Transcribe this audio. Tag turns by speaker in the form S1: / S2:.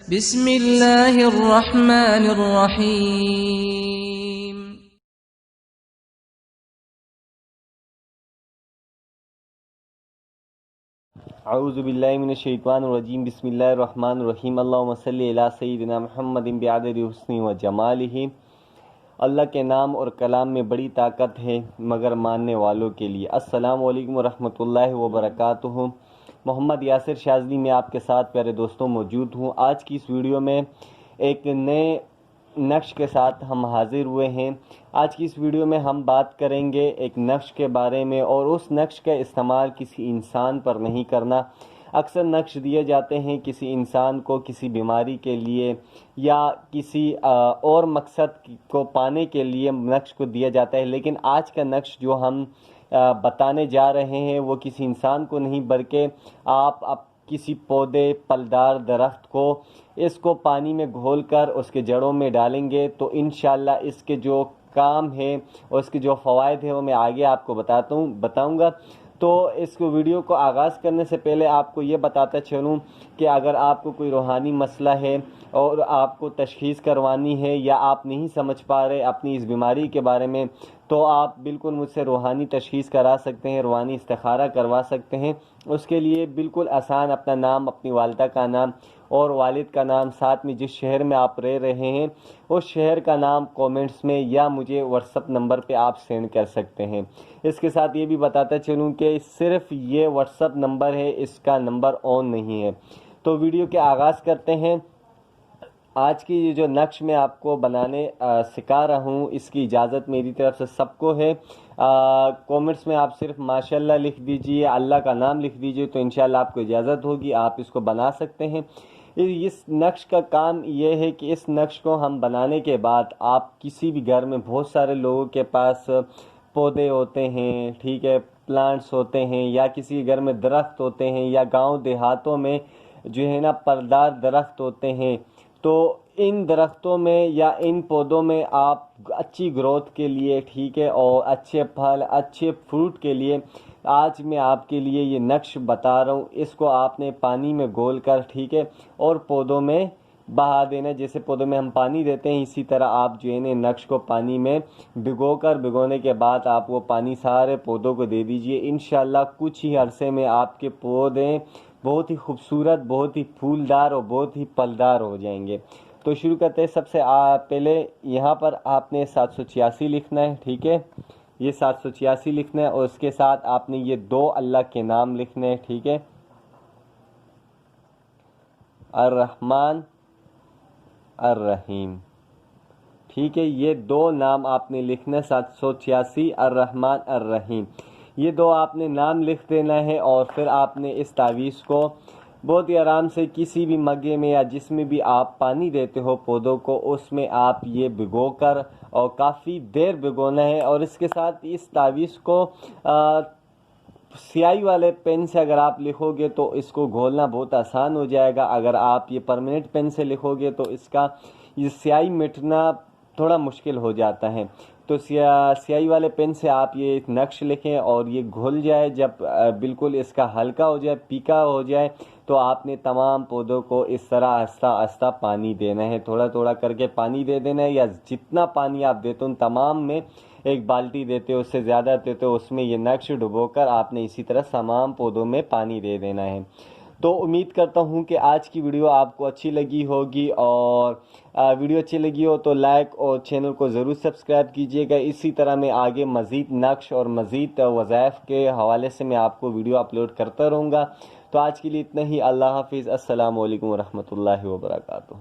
S1: بسم اللہ الرحمن الرحیم۔
S2: اعوذ باللہ من الشیطان الرجیم، بسم اللہ الرحمن الرحیم۔ اللہم صلی علی سیدنا محمد بعدد حسنہ و جمالہ۔ اللہ کے نام اور کلام میں بڑی طاقت ہے مگر ماننے والوں کے لیے۔ السلام علیکم ورحمۃ اللہ وبرکاتہ۔ محمد یاسر شازلی میں آپ کے ساتھ پیارے دوستوں موجود ہوں۔ آج کی اس ویڈیو میں ایک نئے نقش کے ساتھ ہم حاضر ہوئے ہیں۔ آج کی اس ویڈیو میں ہم بات کریں گے ایک نقش کے بارے میں، اور اس نقش کا استعمال کسی انسان پر نہیں کرنا۔ اکثر نقش دیے جاتے ہیں کسی انسان کو کسی بیماری کے لیے یا کسی اور مقصد کو پانے کے لیے نقش کو دیا جاتا ہے، لیکن آج کا نقش جو ہم بتانے جا رہے ہیں وہ کسی انسان کو نہیں، بلکہ آپ کسی پودے پھلدار درخت کو اس کو پانی میں گھول کر اس کے جڑوں میں ڈالیں گے تو انشاءاللہ اس کے جو کام ہے اور اس کے جو فوائد ہیں وہ میں آگے آپ کو بتاؤں گا۔ تو اس کو ویڈیو کو آغاز کرنے سے پہلے آپ کو یہ بتاتا چلوں کہ اگر آپ کو کوئی روحانی مسئلہ ہے اور آپ کو تشخیص کروانی ہے یا آپ نہیں سمجھ پا رہے اپنی اس بیماری کے بارے میں، تو آپ بالکل مجھ سے روحانی تشخیص کرا سکتے ہیں، روحانی استخارہ کروا سکتے ہیں۔ اس کے لیے بالکل آسان، اپنا نام، اپنی والدہ کا نام اور والد کا نام، ساتھ میں جس شہر میں آپ رہ رہے ہیں اس شہر کا نام کومنٹس میں یا مجھے واٹس ایپ نمبر پہ آپ سینڈ کر سکتے ہیں۔ اس کے ساتھ یہ بھی بتاتا چلوں کہ صرف یہ واٹس ایپ نمبر ہے، اس کا نمبر آن نہیں ہے۔ تو ویڈیو کے آغاز کرتے ہیں۔ آج کی یہ جو نقش میں آپ کو بنانے سکھا رہا ہوں، اس کی اجازت میری طرف سے سب کو ہے۔ کومنٹس میں آپ صرف ماشاءاللہ لکھ دیجئے، اللہ کا نام لکھ دیجئے تو انشاءاللہ آپ کو اجازت ہوگی، آپ اس کو بنا سکتے ہیں۔ اس نقش کا کام یہ ہے کہ اس نقش کو ہم بنانے کے بعد آپ کسی بھی گھر میں، بہت سارے لوگوں کے پاس پودے ہوتے ہیں، ٹھیک ہے، پلانٹس ہوتے ہیں، یا کسی گھر میں درخت ہوتے ہیں، یا گاؤں دیہاتوں میں جو ہے نا پھلدار درخت ہوتے ہیں، تو ان درختوں میں یا ان پودوں میں آپ اچھی گروتھ کے لیے، ٹھیک ہے، اور اچھے پھل، اچھے فروٹ کے لیے آج میں آپ کے لیے یہ نقش بتا رہا ہوں۔ اس کو آپ نے پانی میں گھول کر، ٹھیک ہے، اور پودوں میں بہا دینا۔ جیسے پودوں میں ہم پانی دیتے ہیں اسی طرح آپ جو ہے نا نقش کو پانی میں بھگونے کے بعد آپ وہ پانی سارے پودوں کو دے دیجئے۔ انشاءاللہ کچھ ہی عرصے میں آپ کے پودے بہت ہی خوبصورت، بہت ہی پھولدار اور بہت ہی پھلدار ہو جائیں گے۔ تو شروع کرتے ہیں۔ سب سے پہلے یہاں پر آپ نے 786 لکھنا ہے، ٹھیک ہے، یہ 786 لکھنا ہے، اور اس کے ساتھ آپ نے یہ 2 اللہ کے نام لکھنے ہیں، ٹھیک ہے، الرحمن الرحیم، ٹھیک ہے، یہ 2 نام آپ نے لکھنا ہے، 786 الرحمن الرحیم، یہ 2 آپ نے نام لکھ دینا ہے۔ اور پھر آپ نے اس تعویذ کو بہت ہی آرام سے کسی بھی مگے میں یا جس میں بھی آپ پانی دیتے ہو پودوں کو، اس میں آپ یہ بھگو کر، اور کافی دیر بھگونا ہے۔ اور اس کے ساتھ اس تعویذ کو سیاہی والے پین سے اگر آپ لکھو گے تو اس کو گھولنا بہت آسان ہو جائے گا۔ اگر آپ یہ پرماننٹ پین سے لکھو گے تو اس کا یہ سیاہی مٹنا تھوڑا مشکل ہو جاتا ہے۔ تو سیاہی والے پین سے آپ یہ نقش لکھیں اور یہ گھل جائے، جب بالکل اس کا ہلکا ہو جائے، پیکا ہو جائے، تو آپ نے تمام پودوں کو اس طرح آہستہ آہستہ پانی دینا ہے، تھوڑا تھوڑا کر کے پانی دے دینا ہے، یا جتنا پانی آپ دیتے ہو تمام میں، ایک بالٹی دیتے ہو، اس سے زیادہ دیتے ہو، اس میں یہ نقش ڈبو کر آپ نے اسی طرح تمام پودوں میں پانی دے دینا ہے۔ تو امید کرتا ہوں کہ آج کی ویڈیو آپ کو اچھی لگی ہوگی، اور ویڈیو اچھی لگی ہو تو لائک اور چینل کو ضرور سبسکرائب کیجیے گا۔ اسی طرح میں آگے مزید نقش اور مزید وظائف کے حوالے سے میں آپ کو ویڈیو اپلوڈ کرتا رہوں گا۔ تو آج کے لیے اتنا ہی، اللہ حافظ، السلام علیکم ورحمۃ اللہ وبرکاتہ۔